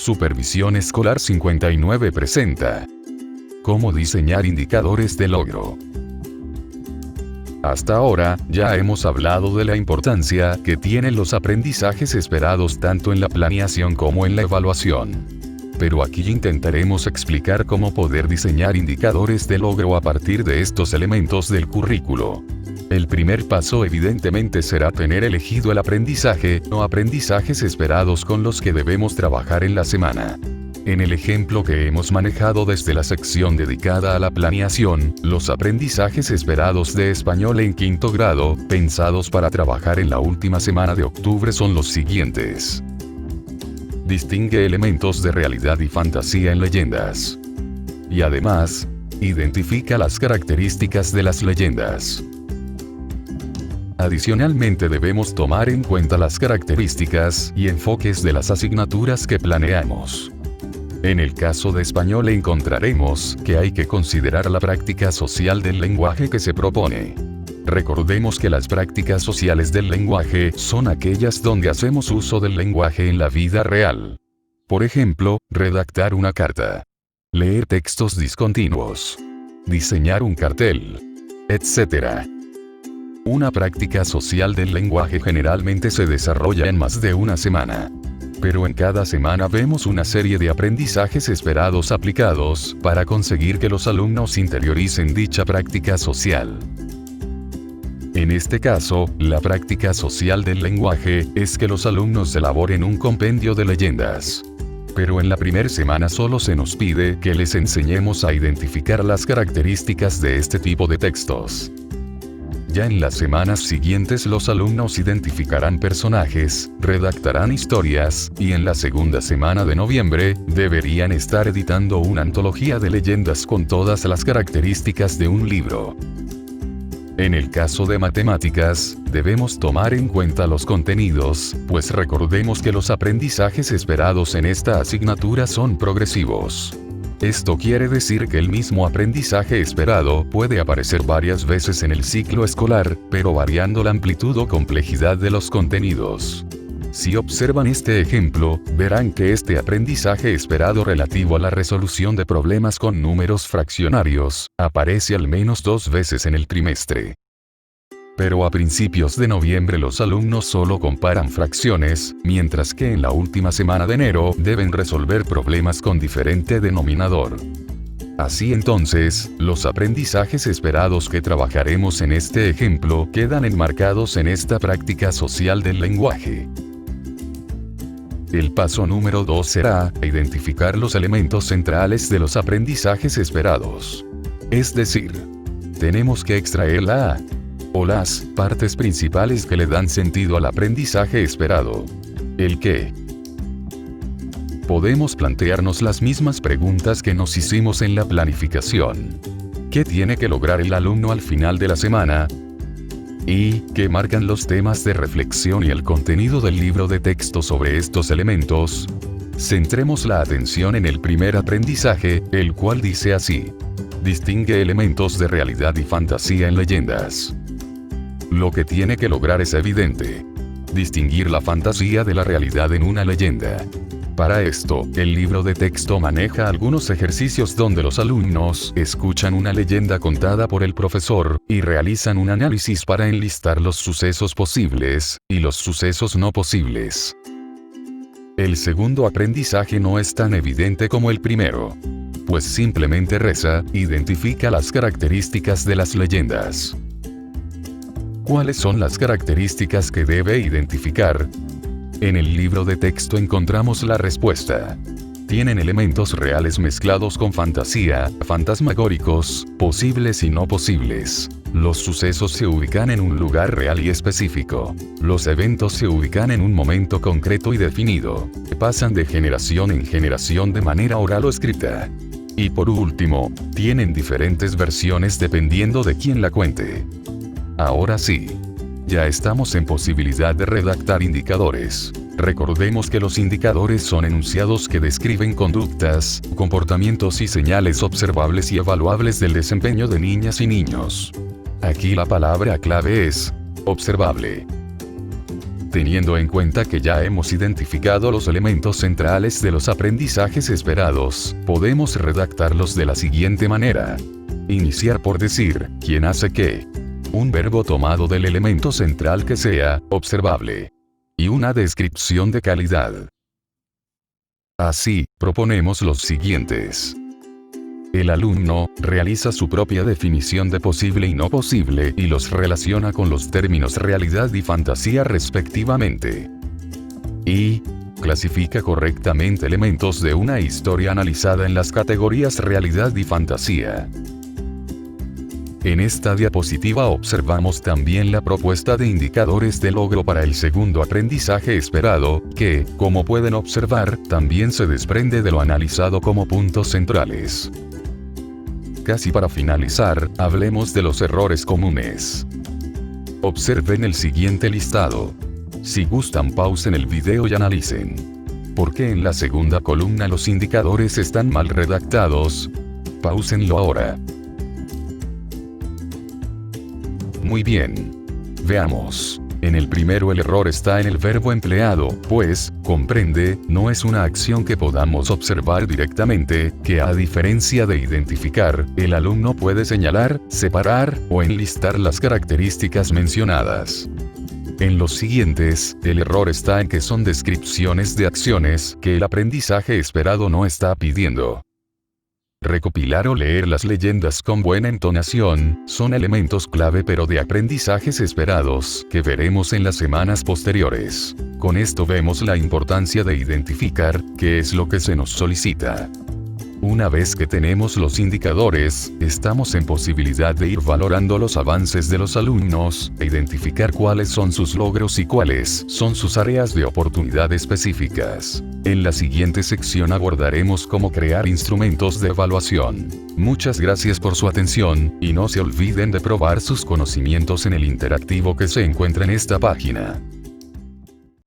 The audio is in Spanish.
Supervisión Escolar 59 presenta cómo diseñar indicadores de logro. Hasta ahora, ya hemos hablado de la importancia que tienen los aprendizajes esperados tanto en la planeación como en la evaluación. Pero aquí intentaremos explicar cómo poder diseñar indicadores de logro a partir de estos elementos del currículo. El primer paso evidentemente será tener elegido el aprendizaje o aprendizajes esperados con los que debemos trabajar en la semana. En el ejemplo que hemos manejado desde la sección dedicada a la planeación, los aprendizajes esperados de español en quinto grado, pensados para trabajar en la última semana de octubre son los siguientes. Distingue elementos de realidad y fantasía en leyendas. Y además, identifica las características de las leyendas. Adicionalmente debemos tomar en cuenta las características y enfoques de las asignaturas que planeamos. En el caso de español encontraremos que hay que considerar la práctica social del lenguaje que se propone. Recordemos que las prácticas sociales del lenguaje son aquellas donde hacemos uso del lenguaje en la vida real. Por ejemplo, redactar una carta, leer textos discontinuos, diseñar un cartel, etc. Una práctica social del lenguaje generalmente se desarrolla en más de una semana. Pero en cada semana vemos una serie de aprendizajes esperados aplicados para conseguir que los alumnos interioricen dicha práctica social. En este caso, la práctica social del lenguaje es que los alumnos elaboren un compendio de leyendas. Pero en la primera semana solo se nos pide que les enseñemos a identificar las características de este tipo de textos. Ya en las semanas siguientes los alumnos identificarán personajes, redactarán historias, y en la segunda semana de noviembre, deberían estar editando una antología de leyendas con todas las características de un libro. En el caso de matemáticas, debemos tomar en cuenta los contenidos, pues recordemos que los aprendizajes esperados en esta asignatura son progresivos. Esto quiere decir que el mismo aprendizaje esperado puede aparecer varias veces en el ciclo escolar, pero variando la amplitud o complejidad de los contenidos. Si observan este ejemplo, verán que este aprendizaje esperado relativo a la resolución de problemas con números fraccionarios, aparece al menos 2 veces en el trimestre. Pero a principios de noviembre los alumnos solo comparan fracciones, mientras que en la última semana de enero deben resolver problemas con diferente denominador. Así entonces, los aprendizajes esperados que trabajaremos en este ejemplo quedan enmarcados en esta práctica social del lenguaje. El paso número 2 será identificar los elementos centrales de los aprendizajes esperados. Es decir, tenemos que extraer la o las partes principales que le dan sentido al aprendizaje esperado. ¿El qué? Podemos plantearnos las mismas preguntas que nos hicimos en la planificación. ¿Qué tiene que lograr el alumno al final de la semana? ¿Y qué marcan los temas de reflexión y el contenido del libro de texto sobre estos elementos? Centremos la atención en el primer aprendizaje, el cual dice así: distingue elementos de realidad y fantasía en leyendas. Lo que tiene que lograr es evidente: distinguir la fantasía de la realidad en una leyenda. Para esto, el libro de texto maneja algunos ejercicios donde los alumnos escuchan una leyenda contada por el profesor, y realizan un análisis para enlistar los sucesos posibles, y los sucesos no posibles. El segundo aprendizaje no es tan evidente como el primero, pues simplemente reza, identifica las características de las leyendas. ¿Cuáles son las características que debe identificar? En el libro de texto encontramos la respuesta. Tienen elementos reales mezclados con fantasía, fantasmagóricos, posibles y no posibles. Los sucesos se ubican en un lugar real y específico. Los eventos se ubican en un momento concreto y definido. Pasan de generación en generación de manera oral o escrita. Y por último, tienen diferentes versiones dependiendo de quién la cuente. Ahora sí, ya estamos en posibilidad de redactar indicadores. Recordemos que los indicadores son enunciados que describen conductas, comportamientos y señales observables y evaluables del desempeño de niñas y niños. Aquí la palabra clave es observable. Teniendo en cuenta que ya hemos identificado los elementos centrales de los aprendizajes esperados, podemos redactarlos de la siguiente manera. Iniciar por decir, ¿quién hace qué? Un verbo tomado del elemento central que sea observable. Y una descripción de calidad. Así, proponemos los siguientes. El alumno realiza su propia definición de posible y no posible y los relaciona con los términos realidad y fantasía respectivamente. Y clasifica correctamente elementos de una historia analizada en las categorías realidad y fantasía. En esta diapositiva observamos también la propuesta de indicadores de logro para el segundo aprendizaje esperado, que, como pueden observar, también se desprende de lo analizado como puntos centrales. Casi para finalizar, hablemos de los errores comunes. Observen el siguiente listado. Si gustan, pausen el video y analicen. ¿Por qué en la segunda columna los indicadores están mal redactados? Páusenlo ahora. Muy bien. Veamos. En el primero el error está en el verbo empleado, pues, comprende, no es una acción que podamos observar directamente, que a diferencia de identificar, el alumno puede señalar, separar, o enlistar las características mencionadas. En los siguientes, el error está en que son descripciones de acciones que el aprendizaje esperado no está pidiendo. Recopilar o leer las leyendas con buena entonación, son elementos clave pero de aprendizajes esperados, que veremos en las semanas posteriores. Con esto vemos la importancia de identificar qué es lo que se nos solicita. Una vez que tenemos los indicadores, estamos en posibilidad de ir valorando los avances de los alumnos, e identificar cuáles son sus logros y cuáles son sus áreas de oportunidad específicas. En la siguiente sección abordaremos cómo crear instrumentos de evaluación. Muchas gracias por su atención, y no se olviden de probar sus conocimientos en el interactivo que se encuentra en esta página.